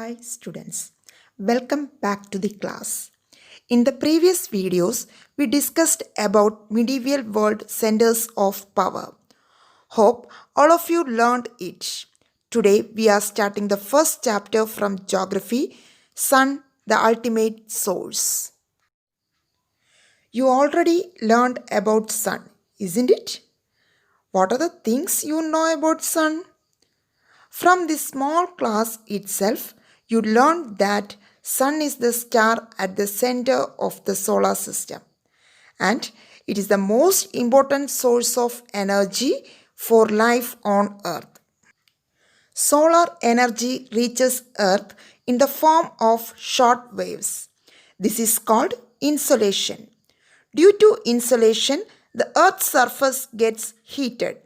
Hi students, welcome back to the class. In the previous videos, we discussed about medieval world centers of power. Hope all of you learned it. Today we are starting the first chapter from Geography, Sun, the Ultimate Source. You already learned about Sun, isn't it? What are the things you know about Sun? From this small class itself, you learned that Sun is the star at the center of the solar system, and it is the most important source of energy for life on Earth. Solar energy reaches Earth in the form of short waves. This is called insolation. Due to insolation, the Earth's surface gets heated.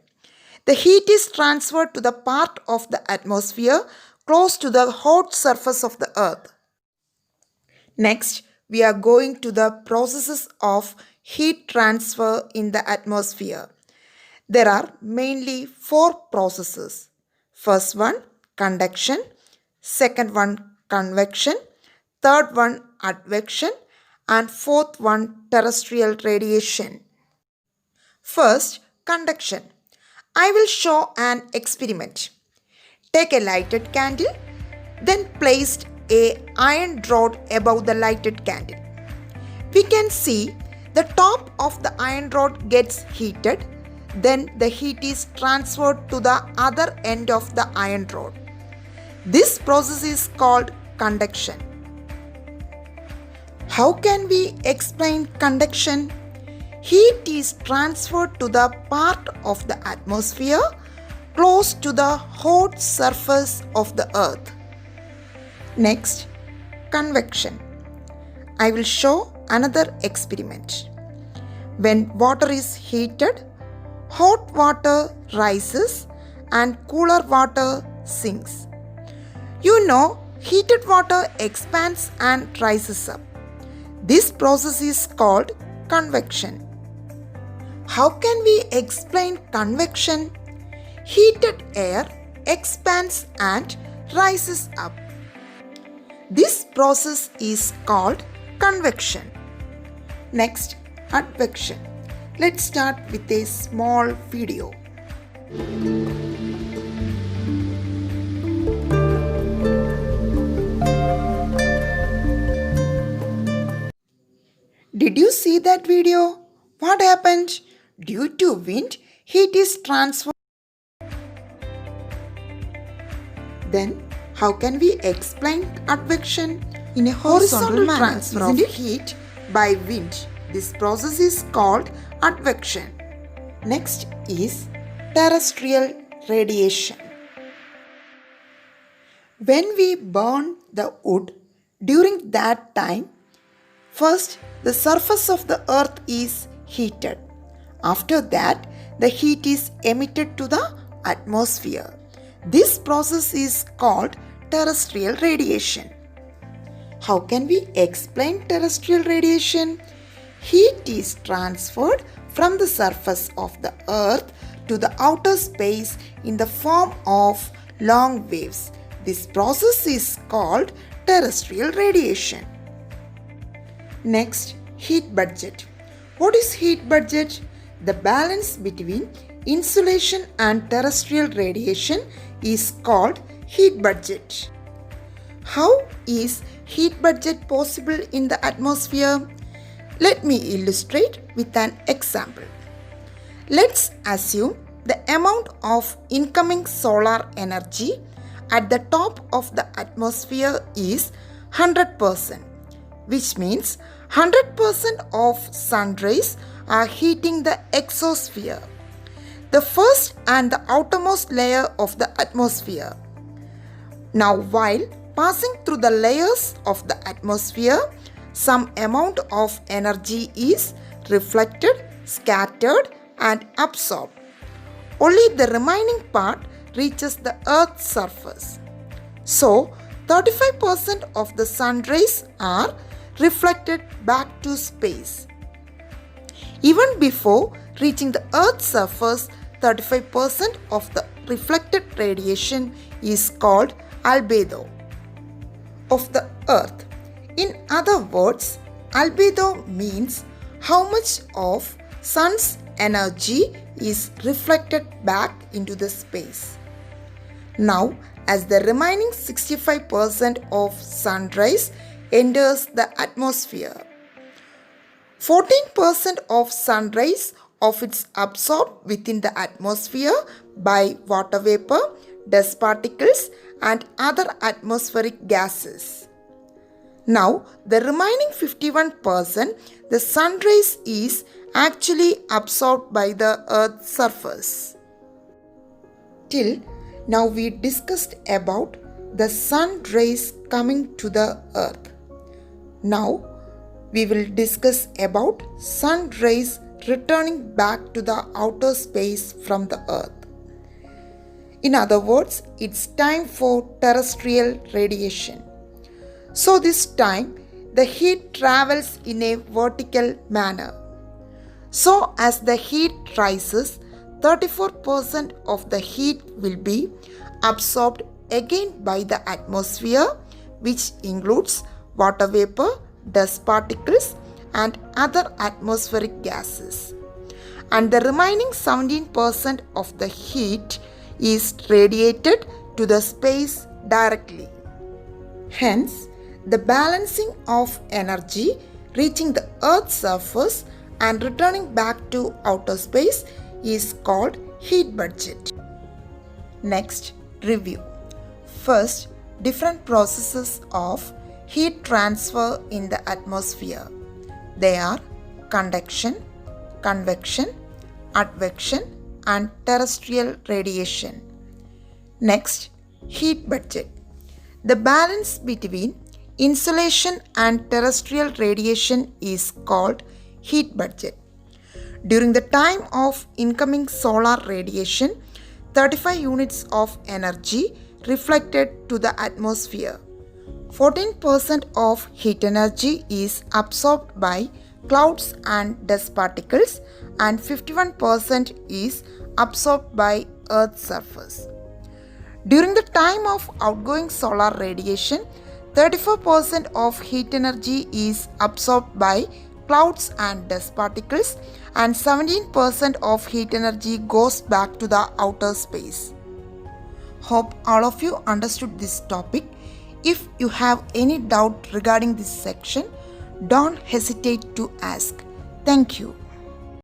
The heat is transferred to the part of the atmosphere close to the hot surface of the Earth. Next, we are going to the processes of heat transfer in the atmosphere. There are mainly four processes. First one, conduction. Second one, convection. Third one, advection. And fourth one, terrestrial radiation. First, conduction. I will show an experiment. Take a lighted candle, then place an iron rod above the lighted candle. We can see the top of the iron rod gets heated, then the heat is transferred to the other end of the iron rod. This process is called conduction. How can we explain conduction? Heat is transferred to the part of the atmosphere close to the hot surface of the Earth. Next, convection. I will show another experiment. When water is heated, hot water rises and cooler water sinks. You know, heated water expands and rises up. This process is called convection. How can we explain convection? Heated air expands and rises up. This process is called convection. Next, advection. Let's start with a small video. Did you see that video? What happened? Due to wind, heat is transferred. Then, how can we explain advection? In a horizontal transfer of heat by wind, this process is called advection. Next is terrestrial radiation. When we burn the wood, during that time, first the surface of the earth is heated. After that, the heat is emitted to the atmosphere. This process is called terrestrial radiation. How can we explain terrestrial radiation? Heat is transferred from the surface of the earth to the outer space in the form of long waves. This process is called terrestrial radiation. Next, heat budget. What is heat budget? The balance between insolation and terrestrial radiation is called heat budget. How is heat budget possible in the atmosphere? Let me illustrate with an example. Let's assume the amount of incoming solar energy at the top of the atmosphere is 100%, which means 100% of sun rays are heating the exosphere, the first and the outermost layer of the atmosphere. Now, while passing through the layers of the atmosphere, some amount of energy is reflected, scattered, and absorbed. Only the remaining part reaches the Earth's surface. So, 35% of the sun rays are reflected back to space. Even before reaching the Earth's surface, 35% of the reflected radiation is called albedo. of the Earth. In other words, albedo means how much of sun's energy is reflected back into the space. Now, as the remaining 65% of sunrays enters the atmosphere, 14% of sunrays of its absorbed within the atmosphere by water vapor, dust particles and other atmospheric gases. Now, the remaining 51%, the sun rays is actually absorbed by the Earth's surface. Till now we discussed about the sun rays coming to the Earth. Now we will discuss about sun rays returning back to the outer space from the Earth. In other words, it's time for terrestrial radiation. So this time, the heat travels in a vertical manner. So as the heat rises, 34% of the heat will be absorbed again by the atmosphere, which includes water vapor, dust particles and other atmospheric gases. And the remaining 17% of the heat is radiated to the space directly. Hence, the balancing of energy reaching the Earth's surface and returning back to outer space is called heat budget. Next, review. First, different processes of heat transfer in the atmosphere. They are conduction, convection, advection and terrestrial radiation. Next, heat budget. The balance between insolation and terrestrial radiation is called heat budget. During the time of incoming solar radiation, 35 units of energy reflected to the atmosphere. 14% of heat energy is absorbed by clouds and dust particles and 51% is absorbed by Earth's surface. During the time of outgoing solar radiation, 34% of heat energy is absorbed by clouds and dust particles and 17% of heat energy goes back to the outer space. Hope all of you understood this topic. If you have any doubt regarding this section, don't hesitate to ask. Thank you.